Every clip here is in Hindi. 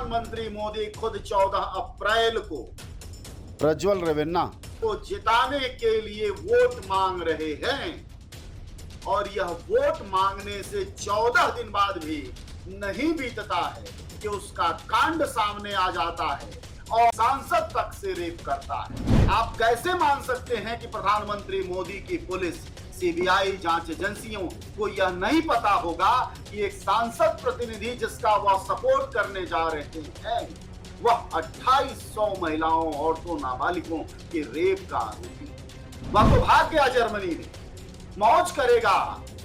प्रधानमंत्री मोदी खुद 14 अप्रैल को प्रज्वल रेवन्ना को जिताने के लिए वोट मांग रहे हैं और यह वोट मांगने से 14 दिन बाद भी नहीं बीतता है कि उसका कांड सामने आ जाता है और सांसद तक से रेप करता है। आप कैसे मान सकते हैं कि प्रधानमंत्री मोदी की पुलिस, सीबीआई जांच एजेंसियों को यह नहीं पता होगा कि एक सांसद प्रतिनिधि जिसका वह सपोर्ट करने जा रहे हैं वह 2800 महिलाओं, औरतों, नाबालिगों के रेप का आरोपी। वह तो भाग गया जर्मनी में, मौज करेगा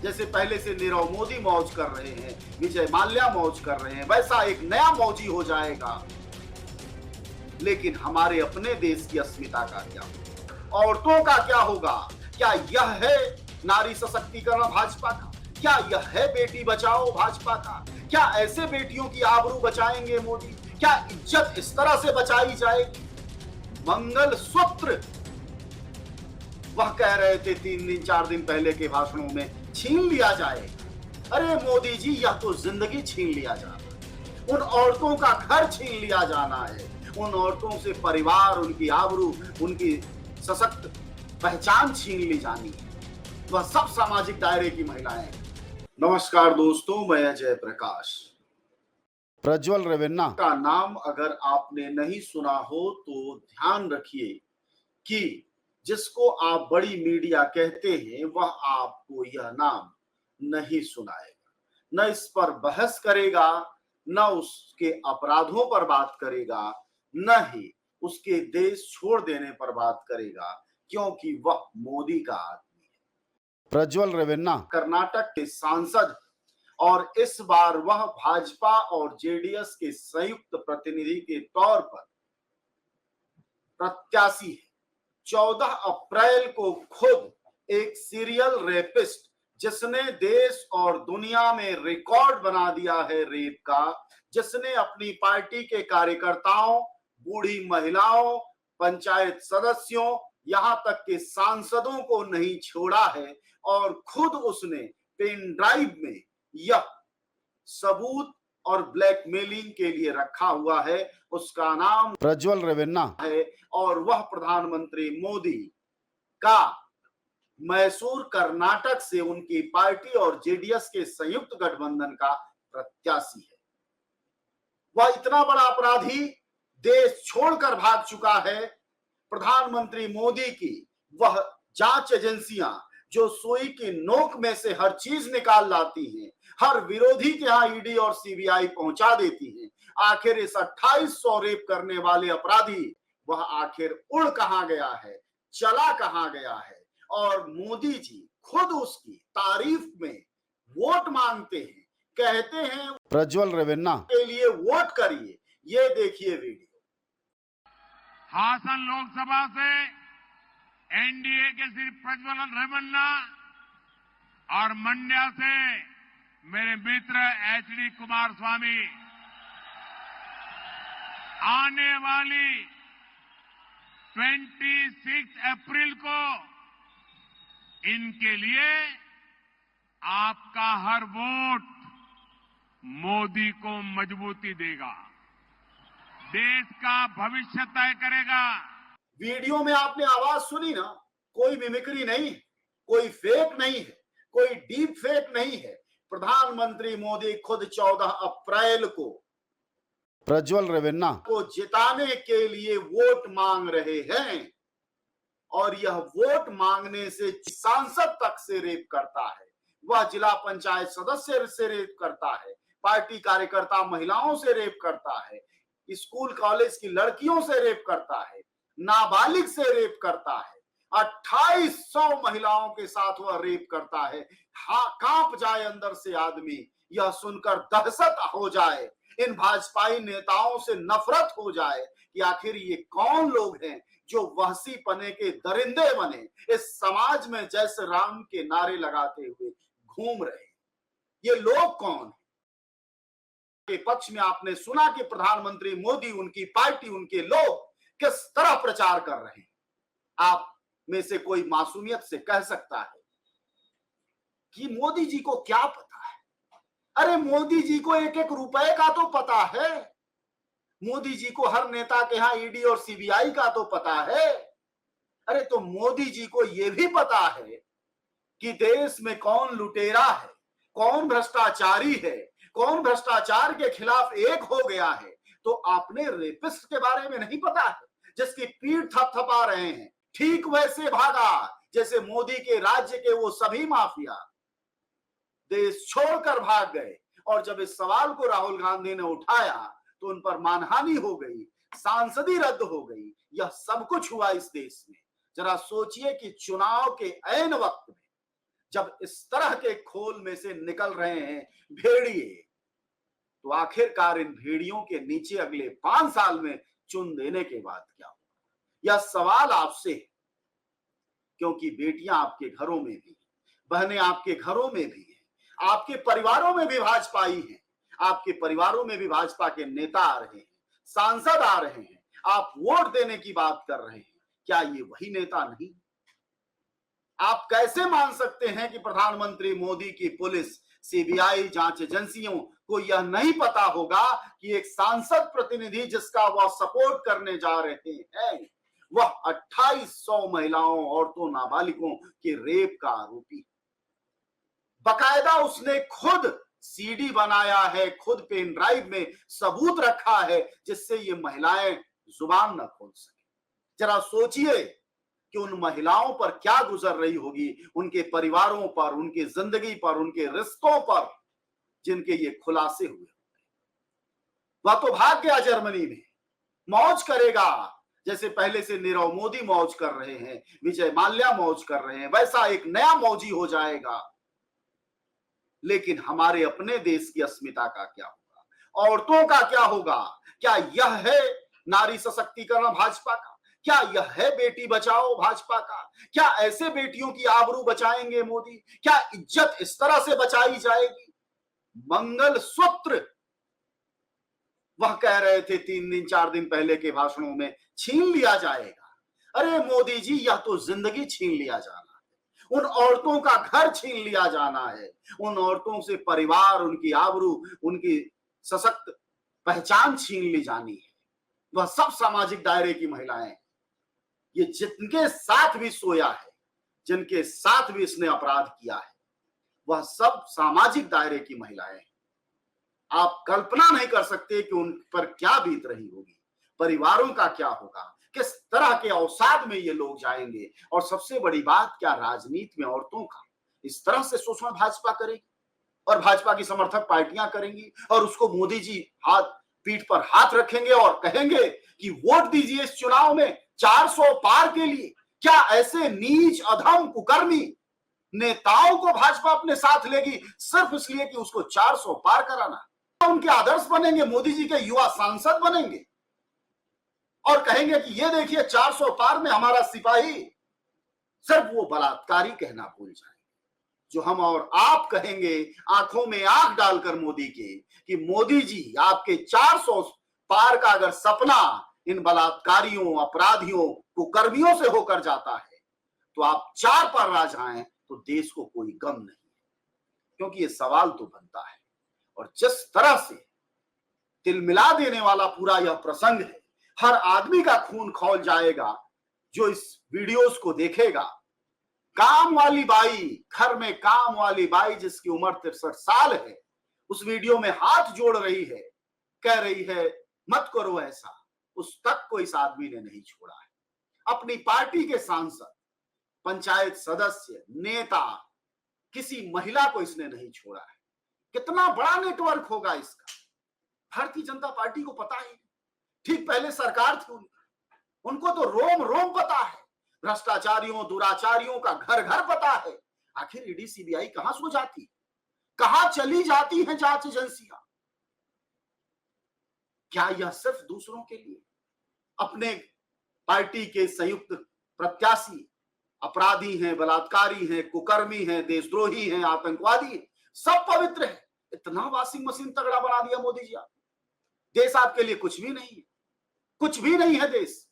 जैसे पहले से नीरव मोदी मौज कर रहे हैं, विजय माल्या मौज कर रहे हैं, वैसा एक नया मौजी हो जाएगा। लेकिन हमारे अपने देश की अस्मिता का क्या होगा? औरतों का क्या होगा? क्या यह है नारी सशक्तिकरण भाजपा का? क्या यह है बेटी बचाओ भाजपा का? क्या ऐसे बेटियों की आबरू बचाएंगे मोदी? क्या इज्जत इस तरह से बचाई जाएगी? मंगल सूत्र वह कह रहे थे 3 दिन 4 दिन पहले के भाषणों में छीन लिया जाएगा। अरे मोदी जी, यह तो जिंदगी छीन लिया जाना, उन औरतों का घर छीन लिया जाना है, उन औरतों से परिवार, उनकी आबरू, उनकी सशक्त पहचान छीन ली जानी है। वह सब सामाजिक दायरे की महिलाएं। नमस्कार दोस्तों, मैं अजय प्रकाश। प्रज्वल रेवन्ना का नाम अगर आपने नहीं सुना हो तो ध्यान रखिए कि जिसको आप बड़ी मीडिया कहते हैं वह आपको यह नाम नहीं सुनाएगा, न इस पर बहस करेगा, न उसके अपराधों पर बात करेगा, न ही उसके देश छोड़ देने पर बात करेगा, क्योंकि वह मोदी का आदमी है। प्रज्वल रेवन्ना कर्नाटक के सांसद और इस बार वह भाजपा और जेडीएस के संयुक्त प्रतिनिधि के तौर पर प्रत्याशी है। 14 अप्रैल को खुद एक सीरियल रेपिस्ट, जिसने देश और दुनिया में रिकॉर्ड बना दिया है रेप का, जिसने अपनी पार्टी के कार्यकर्ताओं, बूढ़ी महिलाओं, पंचायत सदस्यों, यहां तक के सांसदों को नहीं छोड़ा है और खुद उसने पेन ड्राइव में यह सबूत और ब्लैकमेलिंग के लिए रखा हुआ है। उसका नाम प्रज्वल रेवन्ना है और वह प्रधानमंत्री मोदी का मैसूर कर्नाटक से उनकी पार्टी और जेडीएस के संयुक्त गठबंधन का प्रत्याशी है। वह इतना बड़ा अपराधी देश छोड़कर भाग चुका है। प्रधानमंत्री मोदी की वह जांच एजेंसियां जो सुई की नोक में से हर चीज निकाल लाती हैं, हर विरोधी के यहां ईडी और सीबीआई पहुंचा देती हैं, आखिर इस 2800 रेप करने वाले अपराधी वह आखिर उड़ कहां गया है, चला कहां गया है? और मोदी जी खुद उसकी तारीफ में वोट मांगते हैं, कहते हैं प्रज्वल रेवन्ना के लिए वोट करिए। ये देखिए वीडियो। हासन लोकसभा से एनडीए के श्री प्रज्वल रेवन्ना और मंड्या से मेरे मित्र एचडी कुमारस्वामी आने वाली 26 अप्रैल को इनके लिए आपका हर वोट मोदी को मजबूती देगा, देश का भविष्य तय करेगा। वीडियो में आपने आवाज सुनी ना, कोई मिमिक्री नहीं है, कोई फेक नहीं है, कोई डीप फेक नहीं है। प्रधानमंत्री मोदी खुद 14 अप्रैल को प्रज्वल रेवन्ना को जिताने के लिए वोट मांग रहे हैं और यह वोट मांगने से सांसद तक से रेप करता है। वह जिला पंचायत सदस्य से रेप करता है, पार्टी कार्यकर्ता महिलाओं से रेप करता है, स्कूल कॉलेज की लड़कियों से रेप करता है, नाबालिग से रेप करता है, 2800 महिलाओं के साथ वह रेप करता है। हाँ, कांप जाए अंदर से आदमी, यह सुनकर दहशत हो जाए, इन भाजपाई नेताओं से नफरत हो जाए कि आखिर ये कौन लोग हैं जो वहसी पने के दरिंदे बने इस समाज में जैसे राम के नारे लगाते हुए घूम रहे। ये लोग कौन हैं? के पक्ष में आपने सुना कि प्रधानमंत्री मोदी, उनकी पार्टी, उनके लोग किस तरह प्रचार कर रहे हैं। आप में से कोई मासूमियत से कह सकता है कि मोदी जी को क्या पता है? अरे मोदी जी को एक एक रुपए का तो पता है। मोदी जी को हर नेता के यहां ईडी और सीबीआई का तो पता है। अरे तो मोदी जी को यह भी पता है कि देश में कौन लुटेरा है, कौन भ्रष्टाचारी है, कौन भ्रष्टाचार के खिलाफ एक हो गया है। तो आपने रेपिस्ट के बारे में नहीं पता है, जिसकी पीठ थपथपा रहे हैं, ठीक वैसे भागा जैसे मोदी के राज्य के वो सभी माफिया देश छोड़कर भाग गए। और जब इस सवाल को राहुल गांधी ने उठाया तो उन पर मानहानि हो गई, सांसदी रद्द हो गई। यह सब कुछ हुआ इस देश में। जरा सोचिए कि चुनाव के ऐन वक्त में जब इस तरह के खोल में से निकल रहे हैं भेड़िए, तो आखिरकार इन भेड़ियों के नीचे अगले 5 साल में चुन देने के बाद क्या होगा? यह सवाल आपसे है, क्योंकि बेटियां आपके घरों में भी, बहनें आपके घरों में भी हैं, आपके परिवारों में भी भाजपाई हैं, आपके परिवारों में भी भाजपा के नेता आ रहे हैं, सांसद आ रहे हैं, आप वोट देने की बात कर रहे हैं। क्या ये वही नेता नहीं? आप कैसे मान सकते हैं कि प्रधानमंत्री मोदी की पुलिस, सीबीआई जांच एजेंसियों को यह नहीं पता होगा कि एक सांसद प्रतिनिधि जिसका वह सपोर्ट करने जा रहे हैं वह 2800 महिलाओं, औरतों, नाबालिगों के रेप का आरोपी। बकायदा उसने खुद सीडी बनाया है, खुद पेन ड्राइव में सबूत रखा है जिससे ये महिलाएं जुबान न खोल सके। जरा सोचिए कि उन महिलाओं पर क्या गुजर रही होगी, उनके परिवारों पर, उनकी जिंदगी पर, उनके रिश्तों पर, जिनके ये खुलासे हुए। वह तो भाग गया जर्मनी में, मौज करेगा जैसे पहले से नीरव मोदी मौज कर रहे हैं, विजय माल्या मौज कर रहे हैं, वैसा एक नया मौजी हो जाएगा। लेकिन हमारे अपने देश की अस्मिता का क्या होगा? औरतों का क्या होगा? क्या यह है नारी सशक्तिकरण भाजपा का? क्या यह है बेटी बचाओ भाजपा का? क्या ऐसे बेटियों की आबरू बचाएंगे मोदी? क्या इज्जत इस तरह से बचाई जाएगी? मंगल सूत्र वह कह रहे थे 3 दिन 4 दिन पहले के भाषणों में छीन लिया जाएगा। अरे मोदी जी, यह तो जिंदगी छीन लिया जाना है, उन औरतों का घर छीन लिया जाना है, उन औरतों से परिवार, उनकी आबरू, उनकी सशक्त पहचान छीन ली जानी है। वह सब सामाजिक दायरे की महिलाएं, ये जिनके साथ भी सोया है, जिनके साथ भी इसने अपराध किया है, वह सब सामाजिक दायरे की महिलाएं। आप कल्पना नहीं कर सकते कि उन पर क्या बीत रही होगी, परिवारों का क्या होगा, किस तरह के अवसाद में ये लोग जाएंगे। और सबसे बड़ी बात, क्या राजनीति में औरतों का इस तरह से शोषण भाजपा करेगी और भाजपा की समर्थक पार्टियां करेंगी, और उसको मोदी जी पीठ पर हाथ रखेंगे और कहेंगे कि वोट दीजिए इस चुनाव में 400 पार के लिए। क्या ऐसे नीच, अधम, कुकर्मी नेताओं को भाजपा अपने साथ लेगी सिर्फ इसलिए कि उसको 400 पार कराना? उनके आदर्श बनेंगे, मोदी जी के युवा सांसद बनेंगे और कहेंगे कि ये देखिए 400 पार में हमारा सिपाही। सिर्फ वो बलात्कारी कहना भूल जाएंगे, जो हम और आप कहेंगे आंखों में आंख डालकर मोदी के, कि मोदी जी, आपके 400 पार का अगर सपना इन बलात्कारियों, अपराधियों, कुकर्मियों से होकर जाता है तो आप 4 पर आ जाएं तो देश को कोई गम नहीं है। क्योंकि ये सवाल तो बनता है। और जिस तरह से तिलमिला देने वाला पूरा यह प्रसंग है, हर आदमी का खून खौल जाएगा जो इस वीडियोस को देखेगा। काम वाली बाई, घर में काम वाली बाई जिसकी उम्र 63 साल है, उस वीडियो में हाथ जोड़ रही है, कह रही है मत करो ऐसा। उस तक को इस आदमी ने नहीं छोड़ा है। अपनी पार्टी के सांसद, पंचायत सदस्य, नेता, किसी महिला को इसने नहीं छोड़ा है। कितना बड़ा नेटवर्क होगा इसका, भारतीय जनता पार्टी को पता ही। ठीक पहले सरकार थी उनको तो रोम रोम पता है, भ्रष्टाचारियों, दुराचारियों का घर घर पता है। आखिर ईडी सीबीआई कहां सो जाती, कहां चली जाती हैं जांच एजेंसियां? क्या यह सिर्फ दूसरों के लिए? अपने पार्टी के संयुक्त प्रत्याशी अपराधी हैं, बलात्कारी हैं, कुकर्मी हैं, देशद्रोही हैं, आतंकवादी हैं, सब पवित्र है। इतना वॉशिंग मशीन तगड़ा बना दिया मोदी जी। आप देश आपके लिए कुछ भी नहीं है, कुछ भी नहीं है देश।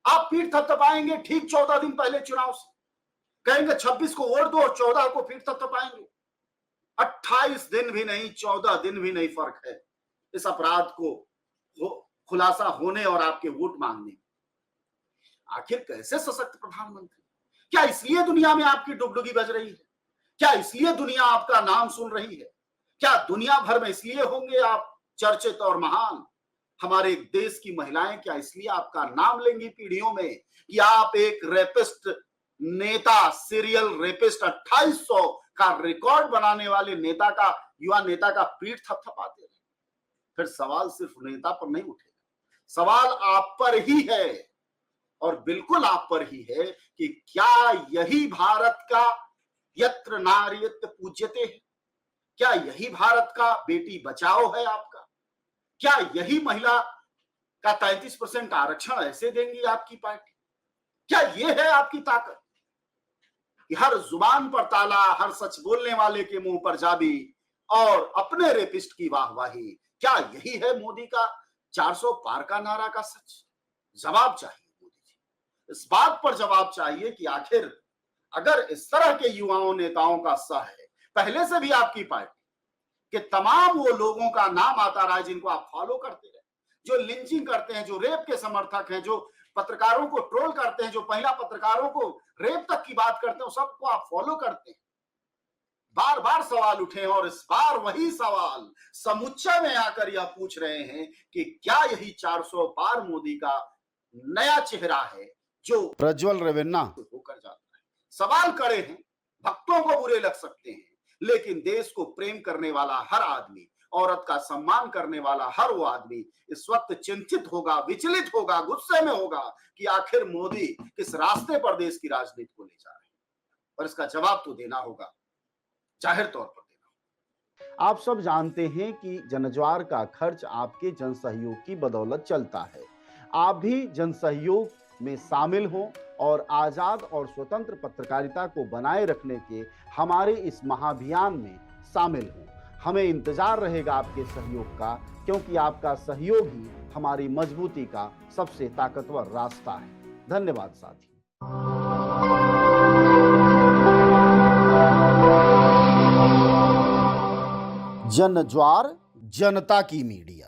आप पीठ थपथपाएंगे ठीक 14 दिन पहले चुनाव से, कहेंगे 26 को वोट दो और 14 को पीठ थपथपाएंगे। 28 दिन भी नहीं, 14 दिन भी नहीं फर्क है इस अपराध को खुलासा होने और आपके वोट मांगने में। आखिर कैसे सशक्त प्रधानमंत्री? क्या इसलिए दुनिया में आपकी डुगडुगी बज रही है? क्या इसलिए दुनिया आपका नाम सुन रही है? क्या दुनिया भर में इसलिए होंगे आप चर्चित और महान? हमारे देश की महिलाएं क्या इसलिए आपका नाम लेंगी पीढ़ियों में कि आप एक रेपिस्ट नेता, सीरियल रेपिस्ट, 2800 का रिकॉर्ड बनाने वाले नेता का, युवा नेता का पीठ थपथपाते रहे? फिर सवाल सिर्फ नेता पर नहीं उठेगा, सवाल आप पर ही है, और बिल्कुल आप पर ही है कि क्या यही भारत का यत्र नार्यत्र पूज्यते है? क्या यही भारत का बेटी बचाओ है आपका? क्या यही महिला का 33% आरक्षण ऐसे देंगी आपकी पार्टी? क्या ये है आपकी ताकत कि हर जुबान पर ताला, हर सच बोलने वाले के मुंह पर जाबी और अपने रेपिस्ट की वाहवाही? क्या यही है मोदी का 400 पार का नारा का सच? जवाब चाहिए मोदी जी, इस बात पर जवाब चाहिए कि आखिर अगर इस तरह के युवाओं नेताओं का सह है, पहले से भी आपकी पार्टी कि तमाम वो लोगों का नाम आता रहा है जिनको आप फॉलो करते रहे, जो लिंचिंग करते हैं, जो रेप के समर्थक हैं, जो पत्रकारों को ट्रोल करते हैं, जो महिला पत्रकारों को रेप तक की बात करते हैं, सबको आप फॉलो करते हैं। बार बार सवाल उठे हैं और इस बार वही सवाल समुच्चय में आकर यह पूछ रहे हैं कि क्या यही 400 पार मोदी का नया चेहरा है जो प्रज्वल रेवेन्ना। होकर जाता है? सवाल कड़े हैं, भक्तों को बुरे लग सकते हैं, लेकिन देश को प्रेम करने वाला हर आदमी, औरत का सम्मान करने वाला हर वो आदमी इस वक्त चिंतित होगा, विचलित होगा, गुस्से में होगा कि आखिर मोदी किस रास्ते पर देश की राजनीति को ले जा रहे हैं। और इसका जवाब तो देना होगा, जाहिर तौर पर देना। आप सब जानते हैं कि जनज्वार का खर्च आपके जनसहयोग की बदौलत चलता है। आप भी जनसहयोग में शामिल हों और आजाद और स्वतंत्र पत्रकारिता को बनाए रखने के हमारे इस महाअभियान में शामिल हों। हमें इंतजार रहेगा आपके सहयोग का, क्योंकि आपका सहयोग ही हमारी मजबूती का सबसे ताकतवर रास्ता है। धन्यवाद साथी। जनज्वार जनता की मीडिया।